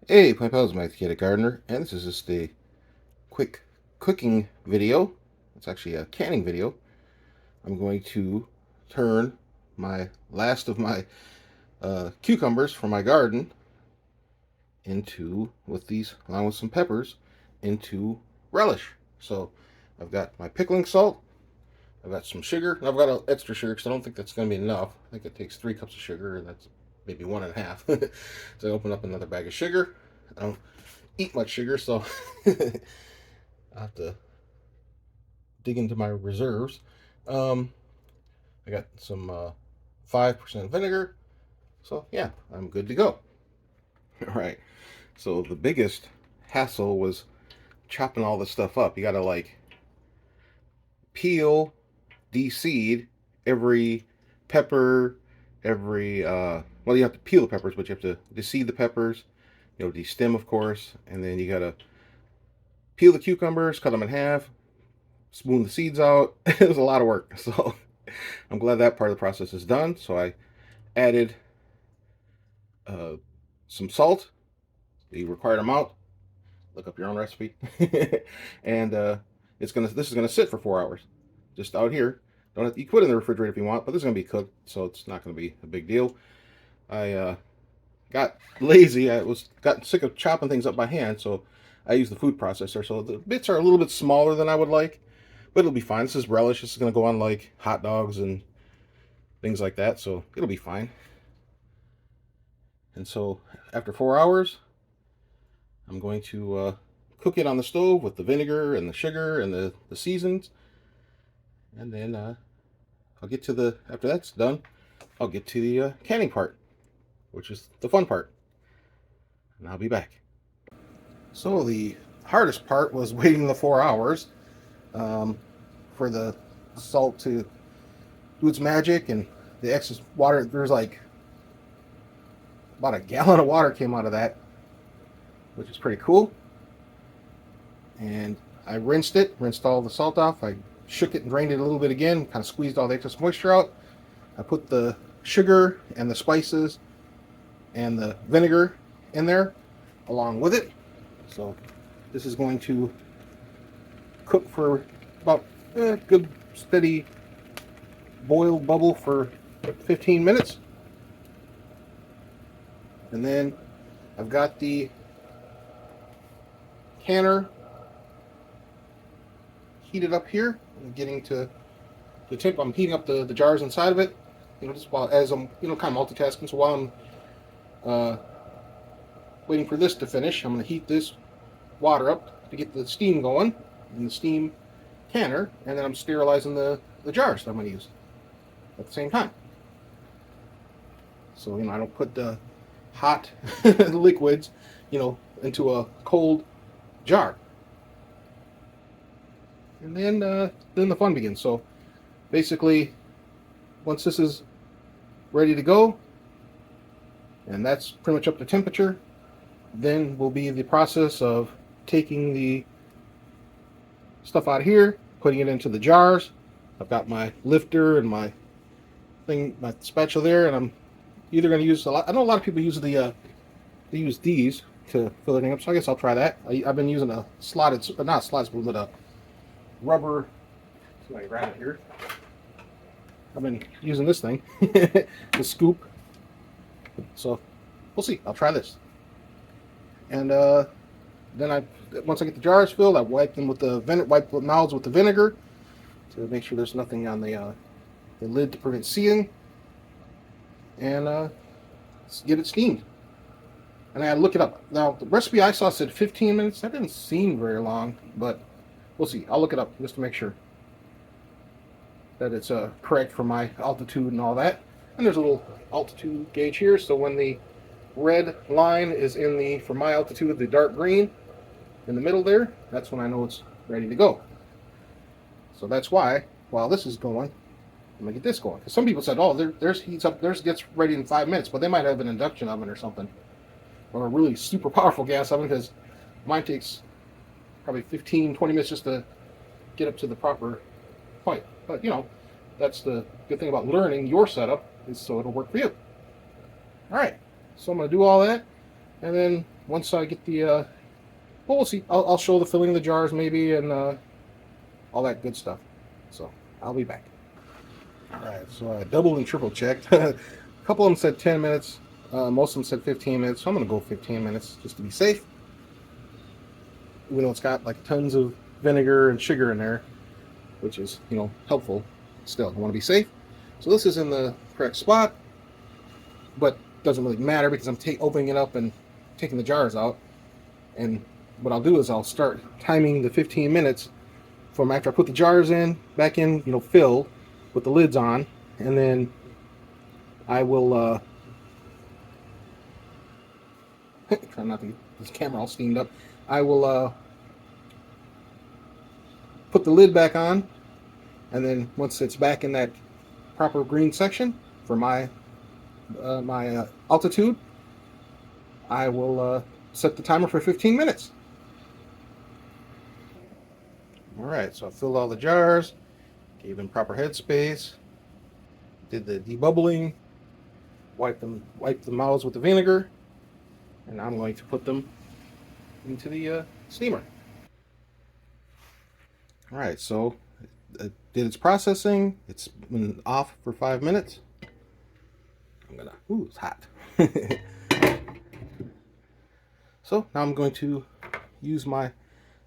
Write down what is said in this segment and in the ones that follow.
Hey, my pals, my Kid Gardener, and this is just a quick cooking video. It's actually a canning video. I'm going to turn my last of my cucumbers from my garden into, with these, along with some peppers, into relish. So I've got my pickling salt, I've got some sugar, and I've got an extra sugar because I don't think that's going to be enough. I think it takes 3 cups of sugar, and that's maybe 1.5. So I open up another bag of sugar. I don't eat much sugar, so I have to dig into my reserves. Um, I got some 5% vinegar, so yeah, I'm good to go. All right. So the biggest hassle was chopping all this stuff up. You got to like peel, de-seed every pepper, every well, you have to peel the peppers, but you have to de-seed the peppers. De-stem, of course, and then you got to peel the cucumbers, cut them in half, spoon the seeds out. It was a lot of work, so I'm glad that part of the process is done. So I added uh, some salt, the required amount. Look up your own recipe, and this is gonna sit for 4 hours, just out here. Don't have to, you can put it in the refrigerator if you want, but this is gonna be cooked, so it's not gonna be a big deal. I got lazy. I got sick of chopping things up by hand, so I use the food processor. So the bits are a little bit smaller than I would like, but it'll be fine. This is relish. This is going to go on like hot dogs and things like that, so it'll be fine. And so after 4 hours, I'm going to cook it on the stove with the vinegar and the sugar and the seasons. And then I'll get to after that's done, I'll get to the canning part, which is the fun part. And I'll be back. So the hardest part was waiting the 4 hours for the salt to do its magic, and the excess water. There's like about a gallon of water came out of that, which is pretty cool. And I rinsed all the salt off. I shook it and drained it a little bit again, kind of squeezed all the excess moisture out. I put the sugar and the spices and the vinegar in there along with it. So this is going to cook for about a good steady boil bubble for 15 minutes. And then I've got the canner heated up here. I'm getting to the temp. I'm heating up the jars inside of it. Just while as I'm kind of multitasking. So while I'm waiting for this to finish, I'm going to heat this water up to get the steam going in the steam canner, and then I'm sterilizing the jars that I'm going to use at the same time. So I don't put the hot liquids into a cold jar. And then the fun begins. So basically, once this is ready to go, and that's pretty much up to temperature, then will be the process of taking the stuff out of here, putting it into the jars. I've got my lifter and my spatula there, and I'm either going to use I know a lot of people use they use these to fill everything up, so I guess I'll try that. I've been using a not a slotted spoon, but a rubber. Somebody grab it here. I've been using this thing, the scoop. So we'll see. I'll try this. And then once I get the jars filled, I wipe them with wipe the mouths with the vinegar to make sure there's nothing on the lid to prevent sealing, and get it steamed. And I had to look it up. Now the recipe I saw said 15 minutes. That didn't seem very long, but we'll see. I'll look it up just to make sure that it's correct for my altitude and all that. And there's a little altitude gauge here, so when the red line is for my altitude, the dark green in the middle there, that's when I know it's ready to go. So that's why, while this is going, I'm gonna get this going. Because some people said, oh, theirs heats up, theirs gets ready in 5 minutes, but they might have an induction oven or something, or a really super powerful gas oven, because mine takes probably 15-20 minutes just to get up to the proper point. But that's the good thing about learning your setup, is so it'll work for you. All right, so I'm going to do all that, and then once I get the, well, we'll see. I'll show the filling of the jars maybe and all that good stuff. So I'll be back. All right, so I double and triple checked. A couple of them said 10 minutes. Most of them said 15 minutes. So I'm going to go 15 minutes just to be safe. Even though it's got like tons of vinegar and sugar in there, which is, helpful. Still, I want to be safe. So this is in the correct spot, but doesn't really matter because I'm opening it up and taking the jars out. And what I'll do is I'll start timing the 15 minutes from after I put the jars back in, filled with the lids on, and then I will try not to get this camera all steamed up. I will put the lid back on, and then once it's back in that proper green section for my altitude, I will set the timer for 15 minutes. All right, so I filled all the jars, gave them proper headspace, did the debubbling, wiped the mouths with the vinegar, and I'm going to put them into the steamer. All right, so it did its processing. It's been off for 5 minutes. It's hot. So now I'm going to use my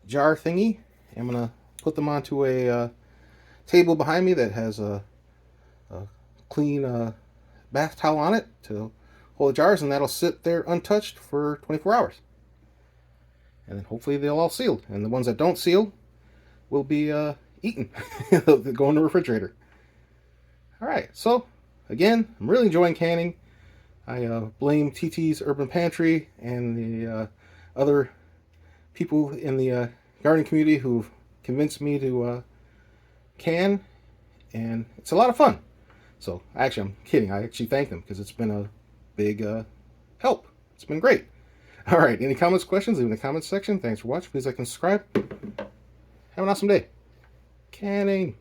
jar thingy. I'm going to put them onto a table behind me that has a clean bath towel on it to hold the jars, and that'll sit there untouched for 24 hours. And then hopefully they'll all sealed. And the ones that don't seal will be eaten. They'll go in the refrigerator. All right, so again, I'm really enjoying canning. I blame TT's Urban Pantry and the other people in the gardening community who've convinced me to can, and it's a lot of fun. So actually, I'm kidding. I actually thank them because it's been a big help. It's been great. All right, any comments, questions, leave in the comments section. Thanks for watching. Please like and subscribe. Have an awesome day. Canning.